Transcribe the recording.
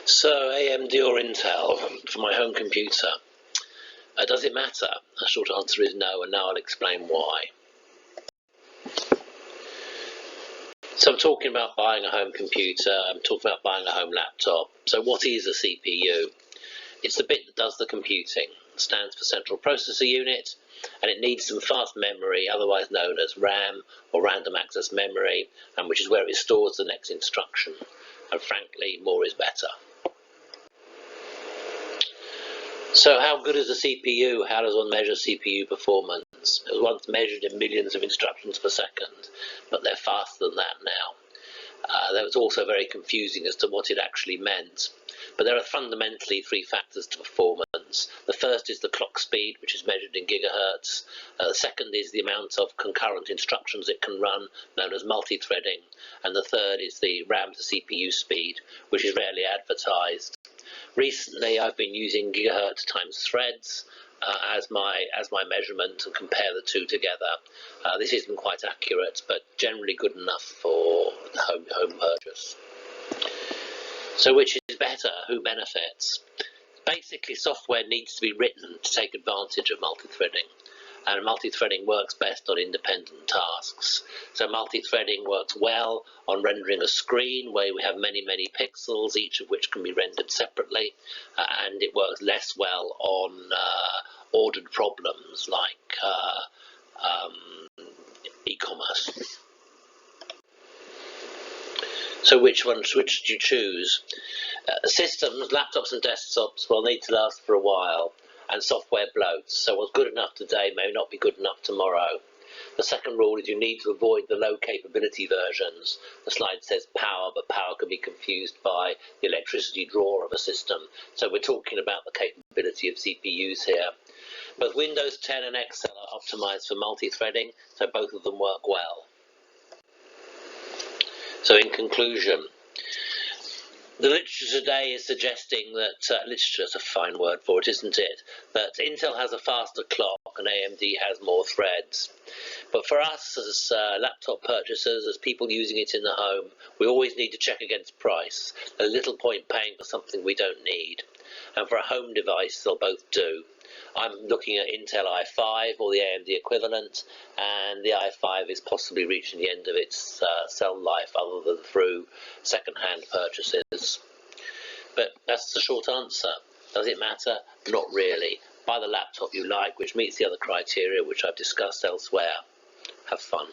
So AMD or Intel for my home computer, does it matter? The short answer is no, and now I'll explain why. So I'm talking about buying a home computer, I'm talking about buying a home laptop. So what is a CPU? It's the bit that does the computing. It stands for Central Processor Unit, and it needs some fast memory, otherwise known as RAM or Random Access Memory, and which is where it stores the next instruction. And frankly, more is better. So how good is a CPU? How does one measure CPU performance? It was once measured in millions of instructions per second, but they're faster than that now. That was also very confusing as to what it actually meant. But there are fundamentally three factors to performance. The first is the clock speed, which is measured in gigahertz. The second is the amount of concurrent instructions it can run, known as multi-threading. And the third is the RAM to CPU speed, which is rarely advertised. Recently, I've been using gigahertz times threads as my measurement and compare the two together. This isn't quite accurate, but generally good enough for the home purchase. So which is better? Who benefits? Basically, software needs to be written to take advantage of multi-threading. And multi-threading works best on independent tasks. So multi-threading works well on rendering a screen where we have many pixels, each of which can be rendered separately, and it works less well on ordered problems like e-commerce. So which do you choose? Systems, laptops and desktops will need to last for a while, and software bloats, so what's good enough today may not be good enough tomorrow. The second rule is you need to avoid the low capability versions. The slide says power, but power can be confused by the electricity draw of a system, so we're talking about the capability of CPUs here. Both Windows 10 and Excel are optimized for multi-threading, so both of them work well. So in conclusion, the literature today is suggesting that, literature is a fine word for it, isn't it, that Intel has a faster clock and AMD has more threads. But for us as laptop purchasers, as people using it in the home, we always need to check against price. There's little point paying for something we don't need. And for a home device, they'll both do. I'm looking at Intel i5 or the AMD equivalent, and the i5 is possibly reaching the end of its cell life other than through second-hand purchases. But that's the short answer. Does it matter? Not really. Buy the laptop you like, which meets the other criteria which I've discussed elsewhere. Have fun.